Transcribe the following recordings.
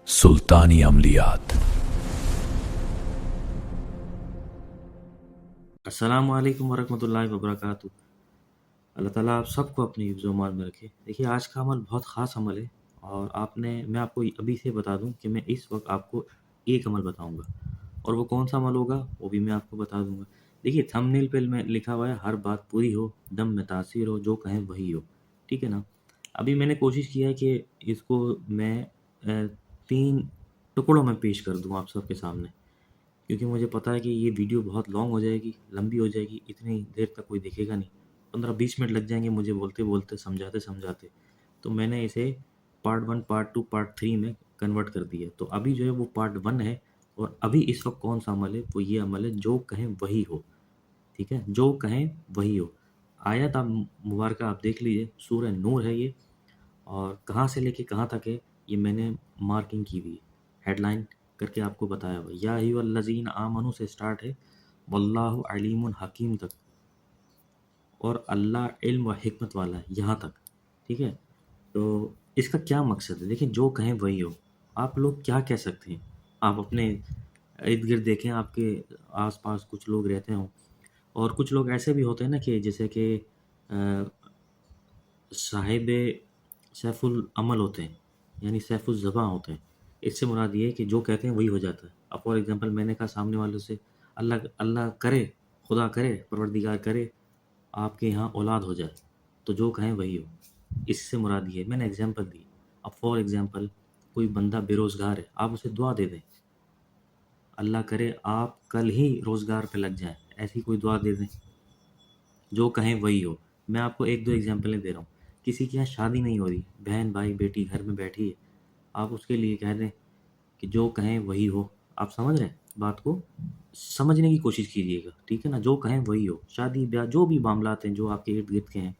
सुल्तानी अमलियात। अस्सलाम वालेकुम वरहमतुल्लाहि वबरकातुहू। अल्लाह ताला आप सबको अपनी हिफ्ज़ व ईमान में रखे। देखिए, आज का अमल बहुत ख़ास अमल है और मैं आपको अभी से बता दूं कि मैं इस वक्त आपको एक अमल बताऊंगा और वो कौन सा अमल होगा वो भी मैं आपको बता दूंगा। देखिए, थंबनेल पे में लिखा हुआ है, हर बात पूरी हो, दम में तासीर हो, जो कहें वही हो। ठीक है ना? अभी मैंने कोशिश किया है कि इसको मैं 3 टुकड़ों में पेश कर दूं आप सबके सामने, क्योंकि मुझे पता है कि ये वीडियो बहुत लॉन्ग हो जाएगी, लंबी हो जाएगी, इतनी देर तक कोई देखेगा नहीं। 15-20 मिनट लग जाएंगे मुझे बोलते-बोलते, समझाते-समझाते। तो मैंने इसे पार्ट 1, पार्ट 2, पार्ट 3 में कन्वर्ट कर दिया। तो अभी जो है वो पार्ट 1 है और अभी इस वक्त कौन सा अमल है, वो ये अमल है, जो कहें वही हो। ठीक है? जो कहें वही हो। आयत आप मुबारक आप देख लीजिए, सूरह नूर है ये और कहाँ से लेके कहाँ तक है ये मैंने मार्किंग की हुई है, हेडलाइन करके आपको बताया हुआ है। या अय्युहल्लज़ीना आमनू से स्टार्ट है, वल्लाहु अलीमुन हकीम तक, और अल्लाह इल्म व हिकमत वाला है यहाँ तक। ठीक है? तो इसका क्या मकसद है? देखिए, जो कहें वही हो। आप लोग क्या कह सकते हैं? आप अपने इर्द गिर्द देखें, आपके आसपास कुछ लोग रहते हों और कुछ लोग ऐसे भी होते हैं ना कि जैसे कि साहिब सैफुल अमल होते हैं, यानी सैफुल ज़बां होते हैं। इससे मुराद ये है कि जो कहते हैं वही हो जाता है। अब फॉर एग्ज़ाम्पल मैंने कहा सामने वालों से, अल्लाह अल्लाह करे, खुदा करे, परवरदिगार करे आपके यहाँ औलाद हो जाए, तो जो कहें वही हो। इससे मुराद ये है, मैंने एग्ज़ाम्पल दी। अब फॉर एग्ज़ाम्पल कोई बंदा बेरोज़गार है, आप उसे दुआ दे दें, अल्लाह करे आप कल ही रोज़गार पे लग जाएँ, ऐसी कोई दुआ दे दें। जो कहें वही हो। मैं आपको 1-2 एग्ज़ाम्पलें दे रहा हूँ। किसी के यहाँ शादी नहीं हो रही, बहन, भाई, बेटी घर में बैठी है, आप उसके लिए कह दें कि जो कहें वही हो। आप समझ रहे हैं बात को? समझने की कोशिश कीजिएगा, ठीक है ना? जो कहें वही हो। शादी-ब्याह जो भी मामलात हैं, जो आपके इर्द-गिर्द के हैं,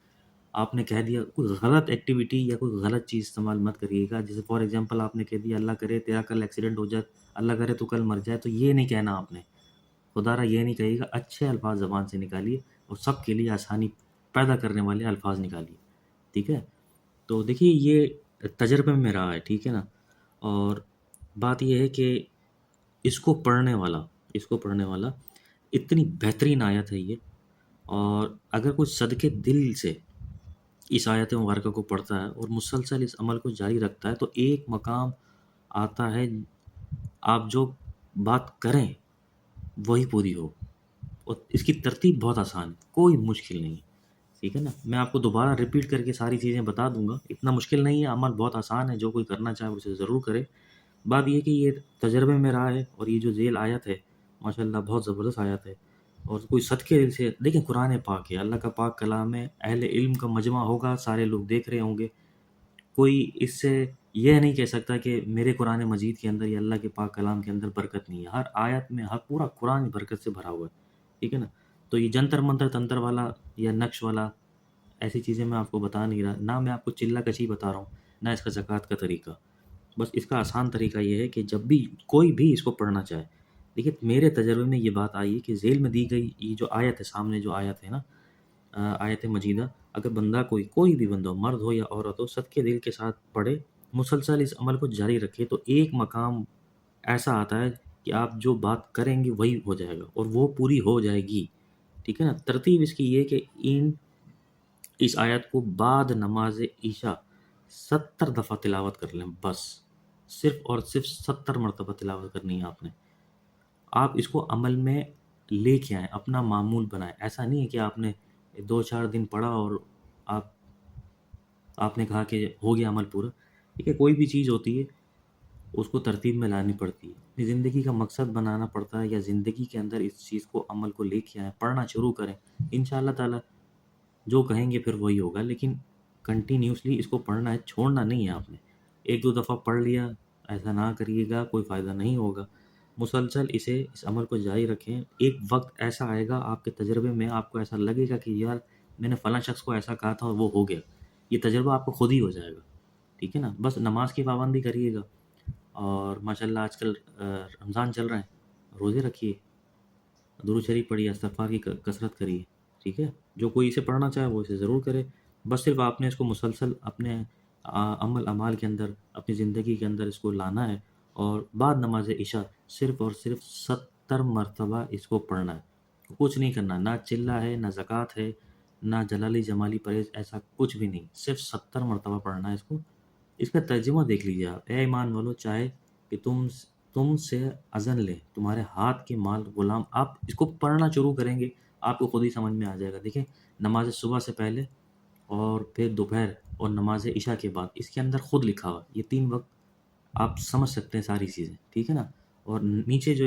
आपने कह दिया, कोई गलत एक्टिविटी या कोई गलत चीज़ इस्तेमाल मत करिएगा। जैसे फॉर एग्ज़ाम्पल आपने कह दिया, अल्लाह करे तेरा कल एक्सीडेंट हो जाए, अल्लाह करे तू कल मर जाए, तो ये नहीं कहना आपने। खुदारा ये नहीं कहिएगा, अच्छे अल्फाज ज़बान से निकालिए और सबके लिए आसानी पैदा करने वाले अल्फाज निकालिए। ठीक है? तो देखिए, ये तजर्बे में रहा है, ठीक है ना? और बात ये है कि इसको पढ़ने वाला इतनी बेहतरीन आयत है ये, और अगर कोई सदके दिल से इस आयत मुबारका को पढ़ता है और मुसलसल इस अमल को जारी रखता है, तो एक मकाम आता है, आप जो बात करें वही पूरी हो। और इसकी तरतीब बहुत आसान है, कोई मुश्किल नहीं है। ठीक है ना? मैं आपको दोबारा रिपीट करके सारी चीज़ें बता दूंगा, इतना मुश्किल नहीं है, अमल बहुत आसान है, जो कोई करना चाहे उसे ज़रूर करे। बात ये कि ये तजर्बे में रहा है और ये जो झेल आयत है, माशाल्लाह बहुत ज़बरदस्त आयत है। और कोई सदके दिल से देखें, कुरान पाक है, अल्लाह का पाक कलाम है, अहले इल्म का मजमा होगा, सारे लोग देख रहे होंगे। कोई इससे यह नहीं कह सकता कि मेरे कुरान मजीद के अंदर या अल्लाह के पाक कलाम के अंदर बरकत नहीं है। हर आयत में, हर पूरा कुरान बरकत से भरा हुआ है। ठीक है ना? तो ये जंतर मंतर तंत्र वाला या नक्श वाला ऐसी चीज़ें मैं आपको बता नहीं रहा, ना मैं आपको चिल्ला कशी बता रहा हूँ, ना इसका ज़कात का तरीका। बस इसका आसान तरीका ये है कि जब भी कोई भी इसको पढ़ना चाहे, देखिए मेरे तजर्बे में ये बात आई है कि ज़ेल में दी गई ये जो आयत है, सामने जो आयत है ना, आयत मजीदा, अगर बंदा कोई भी बंदा हो, मर्द हो या औरत हो, सदके दिल के साथ पढ़े, मुसलसल इस अमल को जारी रखे, तो एक मकाम ऐसा आता है कि आप जो बात करेंगे वही हो जाएगा और वो पूरी हो जाएगी। ठीक है ना? तरतीब इसकी ये है कि इस आयत को बाद नमाज ईशा 70 दफ़ा तिलावत कर लें बस। सिर्फ़ और सिर्फ़ 70 मरतबा तिलावत करनी है आपने। आप इसको अमल में लेके आएँ, अपना मामूल बनाएँ। ऐसा नहीं है कि आपने 2-4 दिन पढ़ा और आप आपने कहा कि हो गया अमल पूरा। ठीक है, कोई भी चीज़ होती है, उसको तरतीब में लानी पड़ती है। अपनी ज़िंदगी का मकसद बनाना पड़ता है, या ज़िंदगी के अंदर इस चीज़ को, अमल को लेके आएँ, पढ़ना शुरू करें। इंशाअल्लाह ताला जो कहेंगे फिर वही होगा, लेकिन कंटिन्यूअसली इसको पढ़ना है, छोड़ना नहीं है आपने। 1-2 दफ़ा पढ़ लिया, ऐसा ना करिएगा, कोई फ़ायदा नहीं होगा। मुसलसल इस अमल को जारी रखें। एक वक़्त ऐसा आएगा आपके तजुर्बे में, आपको ऐसा लगेगा कि यार मैंने फ़लाँ शख़्स को ऐसा कहा था और वो हो गया। ये तजुर्बा आपको खुद ही हो जाएगा। ठीक है ना? बस नमाज़ की पाबंदी करिएगा और माशाल्लाह आजकल रमज़ान चल रहा है, रोज़े रखिए, दुरूद शरीफ पढ़िए, इस्तिग़फ़ार की क कसरत करिए। ठीक है? जो कोई इसे पढ़ना चाहे वो इसे ज़रूर करे। बस सिर्फ़ आपने इसको मुसलसल अपने अमल अमाल के अंदर, अपनी ज़िंदगी के अंदर इसको लाना है اور بعد نماز عشاء صرف اور صرف 70 مرتبہ اس کو پڑھنا ہے، کچھ نہیں کرنا، نہ چلہ ہے، نہ زکوٰۃ ہے، نہ جلالی جمالی پرہیز، ایسا کچھ بھی نہیں، صرف 70 مرتبہ پڑھنا ہے اس کو۔ اس کا ترجمہ دیکھ لیجیے آپ، اے ایمان والو، چاہے کہ تم سے اذن لیں تمہارے ہاتھ کے مال غلام، آپ اس کو پڑھنا شروع کریں گے آپ کو خود ہی سمجھ میں آ جائے گا۔ دیکھیں، نماز صبح سے پہلے اور پھر دوپہر اور نماز عشاء کے بعد، اس کے اندر خود لکھا ہوا یہ 3 وقت آپ سمجھ سکتے ہیں ساری چیزیں، ٹھیک ہے نا۔ اور نیچے جو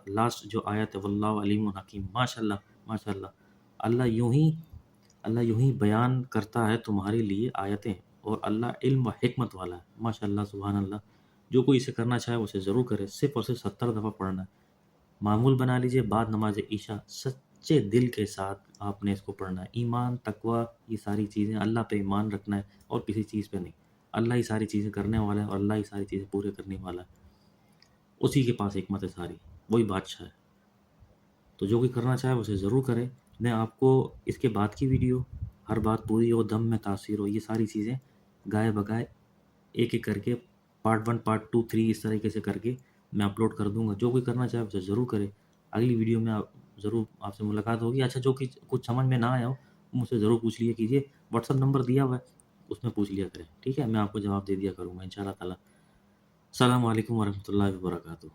لاسٹ جو آیت ہے، واللہ علیم حکیم، ماشاء اللہ ماشاء اللہ، اللہ یوں ہی بیان کرتا ہے تمہارے لیے آیتیں، اور اللہ علم و حکمت والا ہے، ماشاء اللہ سبحان اللہ۔ جو کوئی اسے کرنا چاہے اسے ضرور کرے، صرف اور صرف 70 دفعہ پڑھنا ہے، معمول بنا لیجئے۔ بعد نماز عشاء سچے دل کے ساتھ آپ نے اس کو پڑھنا ہے، ایمان تقوی یہ ساری چیزیں، اللہ پہ ایمان رکھنا ہے اور کسی چیز پہ نہیں، اللہ ہی ساری چیزیں کرنے والا ہے اور اللہ ہی ساری چیزیں پورے کرنے والا ہے، اسی کے پاس حکمت ہے ساری، وہی بادشاہ ہے۔ تو جو کوئی کرنا چاہے اسے ضرور کرے۔ میں آپ کو اس کے بعد کی ویڈیو، ہر بات پوری ہو، دم میں تاثیر ہو، یہ ساری چیزیں گائے بگائے ایک ایک کر کے پارٹ 1 پارٹ 2 3 اس طریقے سے کر کے میں اپلوڈ کر دوں گا۔ جو کوئی کرنا چاہے اسے ضرور کرے۔ اگلی ویڈیو میں ضرور آپ سے ملاقات ہوگی۔ اچھا، جو کچھ سمجھ میں نہ آیا ہو مجھ سے ضرور پوچھ لیا کیجیے، واٹس ایپ نمبر دیا ہوا ہے اس میں پوچھ لیا کریں، ٹھیک ہے، میں آپ کو جواب دے دیا کروں گا انشاء اللہ تعالیٰ۔ السلام علیکم ورحمۃ اللہ وبرکاتہ۔